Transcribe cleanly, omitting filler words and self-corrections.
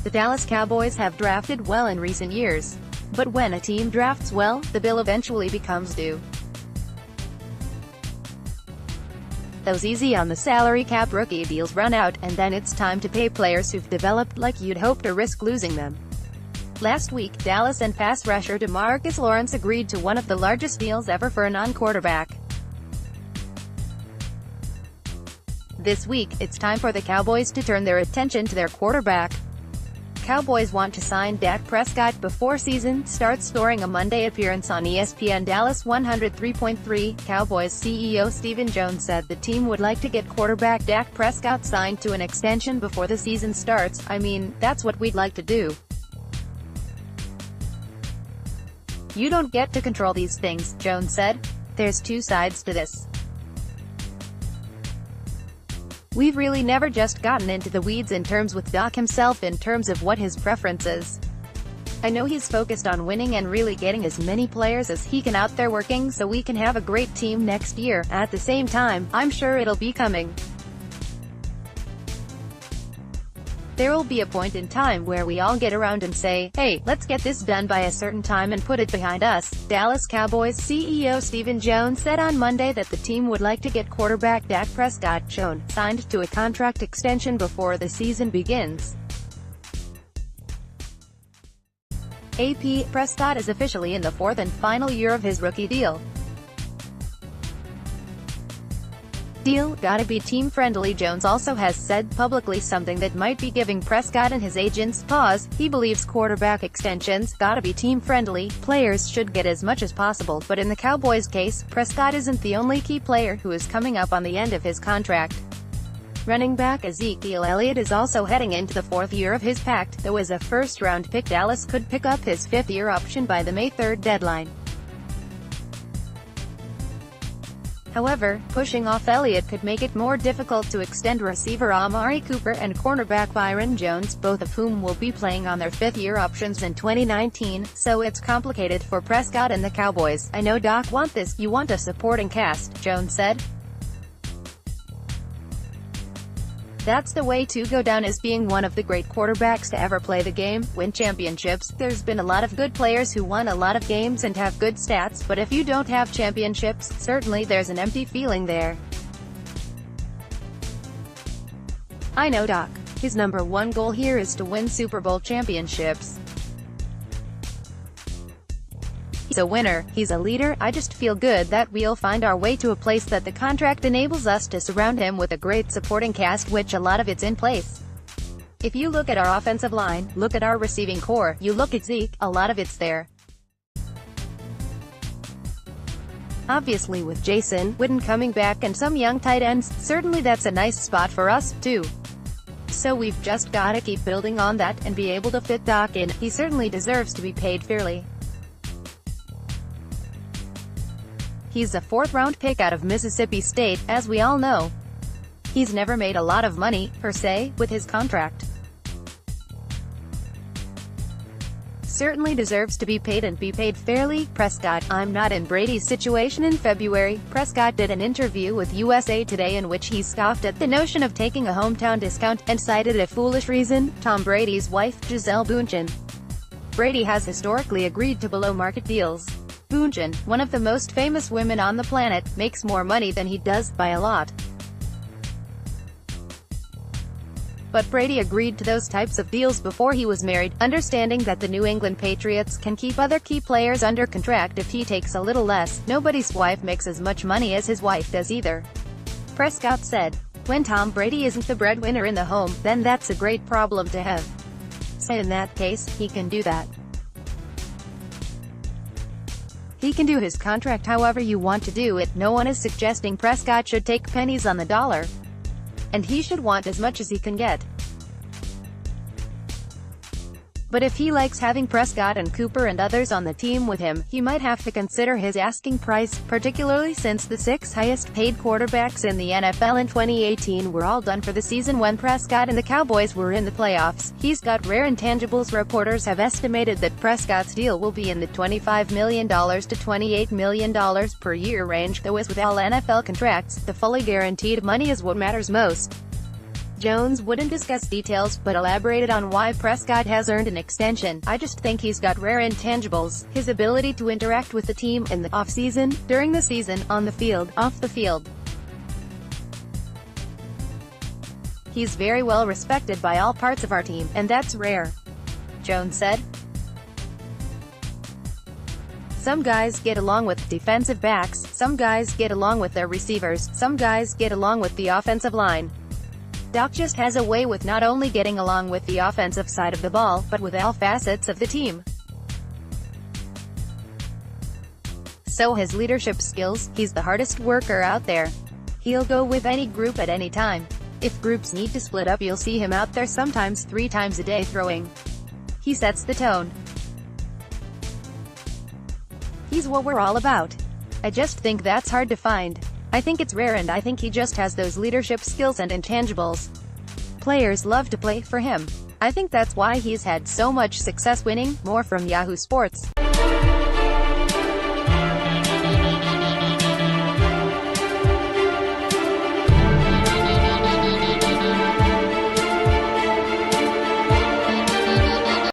The Dallas Cowboys have drafted well in recent years. But when a team drafts well, the bill eventually becomes due. Those easy on the salary cap rookie deals run out, and then it's time to pay players who've developed like you'd hope to risk losing them. Last week, Dallas and pass rusher DeMarcus Lawrence agreed to one of the largest deals ever for a non-quarterback. This week, it's time for the Cowboys to turn their attention to their quarterback. Cowboys want to sign Dak Prescott before season starts. During a Monday appearance on ESPN Dallas 103.3, Cowboys CEO Stephen Jones said the team would like to get quarterback Dak Prescott signed to an extension before the season starts. "I mean, that's what we'd like to do. You don't get to control these things," Jones said. "There's two sides to this. We've really never just gotten into the weeds in terms with Doc himself in terms of what his preference is. I know he's focused on winning and really getting as many players as he can out there working so we can have a great team next year. At the same time, I'm sure it'll be coming. There will be a point in time where we all get around and say, hey, let's get this done by a certain time and put it behind us." Dallas Cowboys CEO Stephen Jones said on Monday that the team would like to get quarterback Dak Prescott signed to a contract extension before the season begins. AP, Prescott is officially in the fourth and final year of his rookie deal. Gotta be team-friendly. Jones also has said publicly something that might be giving Prescott and his agents pause. He believes quarterback extensions gotta be team-friendly. Players should get as much as possible, but in the Cowboys' case, Prescott isn't the only key player who is coming up on the end of his contract. Running back Ezekiel Elliott is also heading into the fourth year of his pact, though as a first-round pick Dallas could pick up his fifth-year option by the May 3rd deadline. However, pushing off Elliott could make it more difficult to extend receiver Amari Cooper and cornerback Byron Jones, both of whom will be playing on their fifth-year options in 2019, so it's complicated for Prescott and the Cowboys. "I know Doc want this, you want a supporting cast," Jones said. "That's the way to go down as being one of the great quarterbacks to ever play the game, win championships. There's been a lot of good players who won a lot of games and have good stats, but if you don't have championships, certainly there's an empty feeling there. I know Doc. His number one goal here is to win Super Bowl championships. He's a winner, he's a leader. I just feel good that we'll find our way to a place that the contract enables us to surround him with a great supporting cast, which a lot of it's in place. If you look at our offensive line, look at our receiving core, you look at Zeke, a lot of it's there. Obviously with Jason Witten coming back and some young tight ends, certainly that's a nice spot for us, too. So we've just gotta keep building on that, and be able to fit Doc in. He certainly deserves to be paid fairly. He's a fourth-round pick out of Mississippi State, as we all know. He's never made a lot of money, per se, with his contract. Certainly deserves to be paid, and be paid fairly." Prescott, "I'm not in Brady's situation." In February, Prescott did an interview with USA Today in which he scoffed at the notion of taking a hometown discount, and cited a foolish reason: Tom Brady's wife, Gisele Bündchen. Brady has historically agreed to below-market deals. Bündchen, one of the most famous women on the planet, makes more money than he does, by a lot. But Brady agreed to those types of deals before he was married, understanding that the New England Patriots can keep other key players under contract if he takes a little less. "Nobody's wife makes as much money as his wife does either," Prescott said. "When Tom Brady isn't the breadwinner in the home, then that's a great problem to have. So in that case, he can do that. He can do his contract however you want to do it. No one is suggesting Prescott should take pennies on the dollar. And he should want as much as he can get. But if he likes having Prescott and Cooper and others on the team with him, he might have to consider his asking price, particularly since the six highest-paid quarterbacks in the NFL in 2018 were all done for the season when Prescott and the Cowboys were in the playoffs. He's got rare intangibles. Reporters have estimated that Prescott's deal will be in the $25 million to $28 million per year range, though as with all NFL contracts, the fully guaranteed money is what matters most. Jones wouldn't discuss details, but elaborated on why Prescott has earned an extension. "I just think he's got rare intangibles. His ability to interact with the team in the off-season, during the season, on the field, off the field. He's very well respected by all parts of our team, and that's rare," Jones said. "Some guys get along with defensive backs, some guys get along with their receivers, some guys get along with the offensive line. Dak just has a way with not only getting along with the offensive side of the ball, but with all facets of the team. So his leadership skills, he's the hardest worker out there. He'll go with any group at any time. If groups need to split up, you'll see him out there sometimes 3 times a day throwing. He sets the tone. He's what we're all about. I just think that's hard to find. I think it's rare, and I think he just has those leadership skills and intangibles. Players love to play for him. I think that's why he's had so much success winning." More from Yahoo Sports.